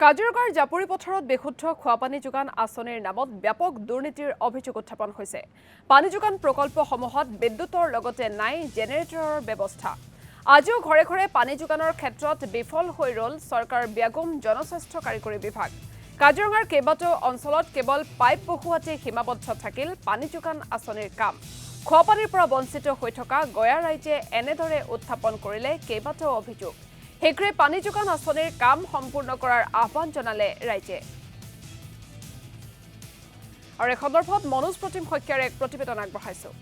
কাজিৰঙাৰ জাপুৰি পথাৰত বিশুদ্ধ খোৱাপানী যোগান আঁচনিৰ নামত ব্যাপক দুৰ্নীতিৰ অভিযোগ উত্থাপন হৈছে। পানী যোগান প্ৰকল্পসমূহত বিদ্যুতৰ লগতে নাই জেনেৰেটৰৰ ব্যৱস্থা। আজিও ঘৰে ঘৰে পানী যোগানৰ ক্ষেত্ৰত বিফল হৈ ৰল চৰকাৰ ব্যাগুম জনস্বাস্থ্য কাৰিকৰী বিভাগ। কাজিৰঙাৰ কেইবাটাও অঞ্চলত কেৱল পাইপ বহুৱাতে সীমাবদ্ধ থাকিল পানী যোগান আঁচনিৰ কাম। খোৱাপানীৰ পৰা বঞ্চিত হৈ থকা গয়া ৰাইজে এনেদৰে উত্থাপন কৰিলে কেইবাটাও অভিযোগ। শীঘ্ৰে পানী যোগান আঁচনিৰ কাম সম্পূৰ্ণ কৰাৰ আহ্বান জনালে ৰাইজে। আৰু এই সন্দৰ্ভত মনোজ প্ৰতিম শইকীয়াৰ এক প্ৰতিবেদন আগবঢ়াইছোঁ।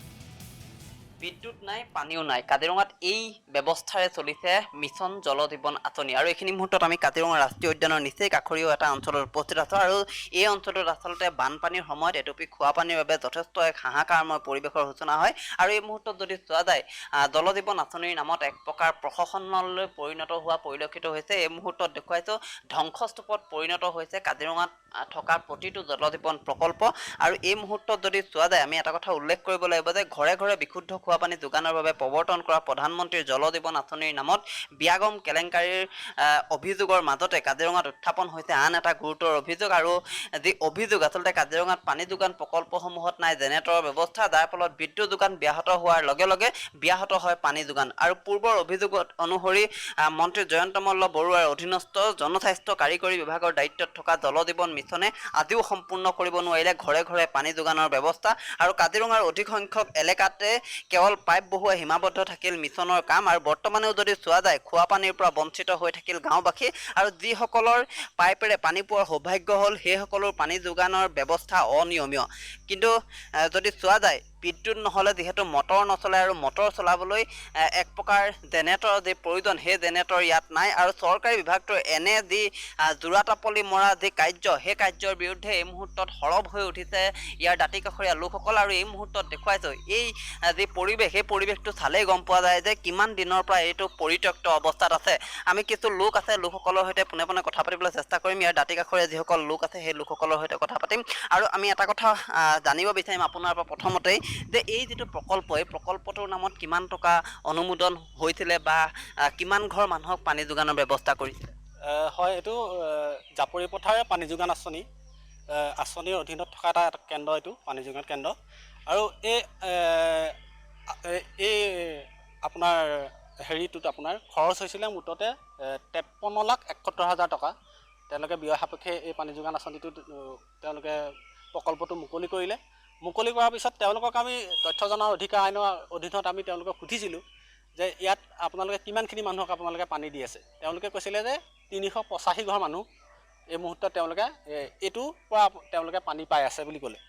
বিদ্যুৎ নাই, পানীও নাই। কাজিৰঙাত এই ব্যৱস্থাৰে চলিছে মিছন জল জীৱন আঁচনি। আৰু এইখিনি মুহূৰ্তত আমি কাজিৰঙা ৰাষ্ট্ৰীয় উদ্যানৰ নিচেই কাষৰীয় এটা অঞ্চলত উপস্থিত আছোঁ। আৰু এই অঞ্চলটোত আচলতে বানপানীৰ সময়ত এটুপি খোৱাপানীৰ বাবে যথেষ্ট এক হাহাকাৰময় পৰিৱেশৰ সূচনা হয়। আৰু এই মুহূৰ্তত যদি চোৱা যায়, জল জীৱন আঁচনিৰ নামত এক প্ৰকাৰ প্ৰশাসনলৈ পৰিণত হোৱা পৰিলক্ষিত হৈছে। এই মুহূৰ্তত দেখুৱাইছোঁ ধ্বংসস্তূপত পৰিণত হৈছে কাজিৰঙাত থকা প্ৰতিটো জল জীৱন প্ৰকল্প। আৰু এই মুহূৰ্তত যদি চোৱা যায়, আমি এটা কথা উল্লেখ কৰিব লাগিব যে ঘৰে ঘৰে বিশুদ্ধ খোৱাপানী যোগানৰ বাবে প্ৰৱৰ্তন কৰা প্ৰধানমন্ত্ৰীৰ জল জীৱন আঁচনিৰ নামত ব্যাগম কেলেংকাৰীৰ অভিযোগৰ মাজতে কাজিৰঙাত উত্থাপন হৈছে আন এটা গুৰুতৰ অভিযোগ। আৰু যি অভিযোগ আচলতে কাজিৰঙাত পানী যোগান প্ৰকল্পসমূহত নাই জেনেৰেটৰৰ ব্যৱস্থা, যাৰ ফলত বিদ্যুৎ যোগান ব্যাহত হোৱাৰ লগে লগে ব্যাহত হয় পানী যোগান। আৰু পূৰ্বৰ অভিযোগত অনুসৰি মন্ত্ৰী জয়ন্ত মল্ল বৰুৱাৰ অধীনস্থ জনস্বাস্থ্য কাৰিকৰী বিভাগৰ দায়িত্বত থকা জল জীৱন মিছনে আজিও সম্পূৰ্ণ কৰিব নোৱাৰিলে ঘৰে ঘৰে পানী যোগানৰ ব্যৱস্থা। আৰু কাজিৰঙাৰ অধিক সংখ্যক এলেকাতে কেৱল পাইপ বহুৱাই সীমাবদ্ধ থাকিল মিছনৰ কাম। আৰু বৰ্তমানেও যদি চোৱা যায়, খোৱাপানীৰ পৰা বঞ্চিত হৈ থাকিল গাঁওবাসী। আৰু যিসকলৰ পাইপেৰে পানী পোৱাৰ সৌভাগ্য হ'ল সেইসকলৰ পানী যোগানৰ ব্যৱস্থা অনিয়মীয়। কিন্তু যদি চোৱা যায়, বিদ্যুৎ নহ'লে যিহেতু মটৰ নচলে, আৰু মটৰ চলাবলৈ এক প্ৰকাৰ জেনেৰেটৰৰ যি প্ৰয়োজন সেই জেনেৰেটৰ ইয়াত নাই। আৰু চৰকাৰী বিভাগটোৰ এনে যি জোৰাতাপলি মৰা যি কাৰ্য, সেই কাৰ্যৰ বিৰুদ্ধে এই মুহূৰ্তত সৰব হৈ উঠিছে ইয়াৰ দাঁতি কাষৰীয়া লোকসকল। আৰু এই মুহূৰ্তত দেখুৱাইছোঁ এই যি পৰিৱেশ, সেই পৰিৱেশটো চালেই গম পোৱা যায় যে কিমান দিনৰ পৰা এইটো পৰিত্যক্ত অৱস্থাত আছে। আমি কিছু লোক আছে, লোকসকলৰ সৈতে পোনে পোনে কথা পাতিবলৈ চেষ্টা কৰিম। ইয়াৰ দাঁতি কাষৰীয়া যিসকল লোক আছে সেই লোকসকলৰ সৈতে কথা পাতিম। আৰু আমি এটা কথা জানিব বিচাৰিম আপোনাৰ পৰা প্ৰথমতেই যে এই যিটো প্ৰকল্প, এই প্ৰকল্পটোৰ নামত কিমান টকা অনুমোদন হৈছিলে বা কিমান ঘৰ মানুহক পানী যোগানৰ ব্যৱস্থা কৰিছিলে? হয়, এইটো জাপুৰি পথাৰে পানী যোগান আঁচনিৰ অধীনত থকা এটা কেন্দ্ৰ, এইটো পানী যোগান কেন্দ্ৰ। আৰু এই আপোনাৰ হেৰিটোত আপোনাৰ খৰচ হৈছিলে মুঠতে 53,71,000 টকা। তেওঁলোকে ব্যয় সাপেক্ষে এই পানী যোগান আঁচনিটোত তেওঁলোকে প্ৰকল্পটো মুকলি কৰিলে। মুকলি কৰাৰ পিছত তেওঁলোকক আমি তথ্য জনাৰ অধিকাৰ আইনৰ অধীনত আমি তেওঁলোকক সুধিছিলোঁ যে ইয়াত আপোনালোকে কিমানখিনি মানুহক আপোনালোকে পানী দি আছে। তেওঁলোকে কৈছিলে যে 385 ঘৰ মানুহ এই মুহূৰ্তত তেওঁলোকে এইটোৰ পৰা তেওঁলোকে পানী পাই আছে বুলি ক'লে।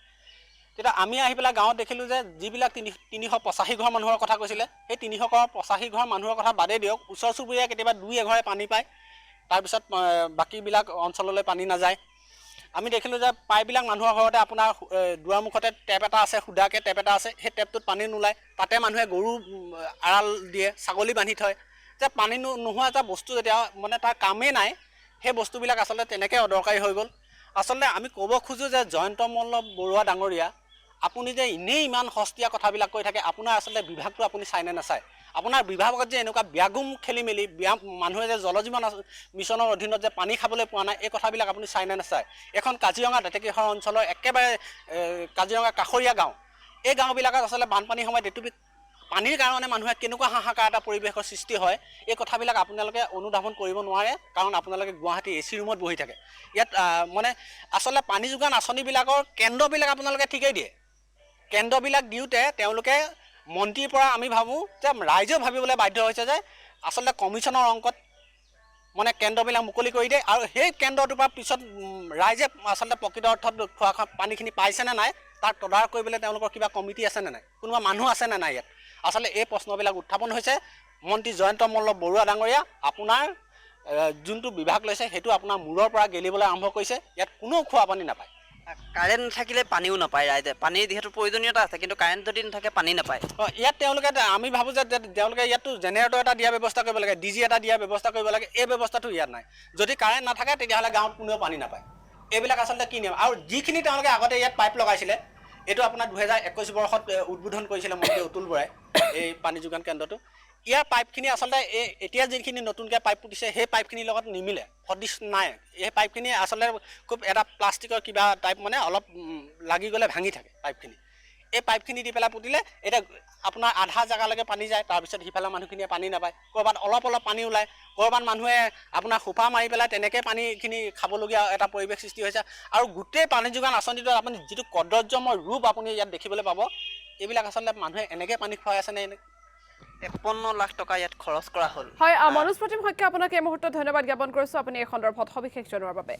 তেতিয়া আমি আহি পেলাই গাঁৱত দেখিলোঁ যে যিবিলাক 385 ঘৰ মানুহৰ কথা কৈছিলে, সেই 385 ঘৰ মানুহৰ কথা বাদেই দিয়ক, ওচৰ চুবুৰীয়া কেতিয়াবা 2-এঘৰে পানী পায়, তাৰপিছত বাকীবিলাক অঞ্চললৈ পানী নাযায়। আমি দেখিলোঁ যে প্ৰায়বিলাক মানুহৰ ঘৰতে আপোনাৰ দুৱাৰমুখতে টেপ এটা আছে, সুদাকৈ টেপ এটা আছে, সেই টেপটোত পানী নোলায়। তাতে মানুহে গৰু আড়াল দিয়ে, ছাগলী বান্ধি থয়। যে পানী নোহোৱা এটা বস্তু যেতিয়া মানে তাৰ কামেই নাই, সেই বস্তুবিলাক আচলতে তেনেকৈ অদৰকাৰী হৈ গ'ল। আচলতে আমি ক'ব খোজোঁ যে জয়ন্ত মল্ল বৰুৱা ডাঙৰীয়া, আপুনি যে এনেই ইমান সস্তীয়া কথাবিলাক কৈ থাকে, আপোনাৰ আচলতে বিভাগটো আপুনি চাই নে নাচায়? আপোনাৰ বিভাগত যে এনেকুৱা ব্যাগুম খেলি মেলি, মানুহে যে জল জীৱন মিছনৰ অধীনত যে পানী খাবলৈ পোৱা নাই, এই কথাবিলাক আপুনি চাই নে নাচায়? এখন কাজিৰঙা দাঁতিকাষৰীয়া অঞ্চলৰ একেবাৰে কাজিৰঙা কাষৰীয়া গাঁও, এই গাঁওবিলাকত আচলতে বানপানীৰ সময়ত এটুপি পানীৰ কাৰণে মানুহে কেনেকুৱা হাহাকাৰ এটা পৰিৱেশৰ সৃষ্টি হয়, এই কথাবিলাক আপোনালোকে অনুধাৱন কৰিব নোৱাৰে। কাৰণ আপোনালোকে গুৱাহাটী AC ৰুমত বহি থাকে। ইয়াত মানে আচলতে পানী যোগান আঁচনিবিলাকৰ কেন্দ্ৰবিলাক আপোনালোকে ঠিকেই দিয়ে। কেন্দ্ৰবিলাক দিওঁতে তেওঁলোকে মন্ত্ৰীৰ পৰা আমি ভাবোঁ যে ৰাইজেও ভাবিবলৈ বাধ্য হৈছে যে আচলতে কমিশ্যনৰ অংকত মানে কেন্দ্ৰবিলাক মুকলি কৰি দিয়ে। আৰু সেই কেন্দ্ৰটোৰ পৰা পিছত ৰাইজে আচলতে প্ৰকৃত অৰ্থত খোৱা পানীখিনি পাইছেনে নাই তাৰ তদাৰক কৰিবলৈ তেওঁলোকৰ কিবা কমিটি আছেনে নাই, কোনোবা মানুহ আছেনে নাই ইয়াত? আচলতে এই প্ৰশ্নবিলাক উত্থাপন হৈছে। মন্ত্ৰী জয়ন্ত মল্ল বৰুৱা ডাঙৰীয়া, আপোনাৰ যোনটো বিভাগ লৈছে সেইটো আপোনাৰ মূৰৰ পৰা গেলিবলৈ আৰম্ভ কৰিছে। ইয়াত কোনো খোৱা পানী নাপায়। কাৰেণ্ট নাথাকিলে পানীও নাপায় ৰাইজে। পানীৰ যিহেতু প্ৰয়োজনীয়তা আছে, কিন্তু কাৰেণ্ট যদি নাথাকে পানী নাপায়। ইয়াত তেওঁলোকে, আমি ভাবোঁ যে তেওঁলোকে ইয়াতো জেনেৰেটৰ এটা দিয়াৰ ব্যৱস্থা কৰিব লাগে, DG এটা দিয়াৰ ব্যৱস্থা কৰিব লাগে। এই ব্যৱস্থাটো ইয়াত নাই। যদি কাৰেণ্ট নাথাকে তেতিয়াহ'লে গাঁৱত কোনেও পানী নাপায়। এইবিলাক আচলতে কি নিয়ম? আৰু যিখিনি তেওঁলোকে আগতে ইয়াত পাইপ লগাইছিলে, এইটো আপোনাৰ 2021 বৰ্ষত উদ্বোধন কৰিছিলে মন্ত্ৰী অতুল বৰাই এই পানী যোগান কেন্দ্ৰটো। ইয়াৰ পাইপখিনি আচলতে এতিয়া যিখিনি নতুনকৈ পাইপ পুতিছে সেই পাইপখিনিৰ লগত নিমিলে, সদৃশ নাই। এই পাইপখিনি আচলতে খুব এটা প্লাষ্টিকৰ কিবা টাইপ মানে অলপ লাগি গ'লে ভাঙি থাকে পাইপখিনি। এই পাইপখিনি দি পেলাই পুতিলে এতিয়া আপোনাৰ আধা জেগালৈকে পানী যায়, তাৰপিছত সিফালে মানুহখিনিয়ে পানী নাপায়, ক'ৰবাত অলপ অলপ পানী ওলায়, ক'ৰবাত মানুহে আপোনাৰ সোপা মাৰি পেলাই তেনেকৈ পানীখিনি খাবলগীয়া এটা পৰিৱেশ সৃষ্টি হৈছে। আৰু গোটেই পানী যোগান আঁচনিটোত আপুনি যিটো কদৰ্যময় ৰূপ আপুনি ইয়াত দেখিবলৈ পাব, এইবিলাক আচলতে মানুহে এনেকৈ পানী খুৱাই আছেনে? 53 লাখ টকা ইয়াত খৰচ কৰা হ'ল। হয়, মনোজ প্ৰতিম শইকীয়া, আপোনাক এই মুহূৰ্তত ধন্যবাদ জ্ঞাপন কৰিছোঁ আপুনি এই সন্দৰ্ভত সবিশেষ জনোৱাৰ বাবে।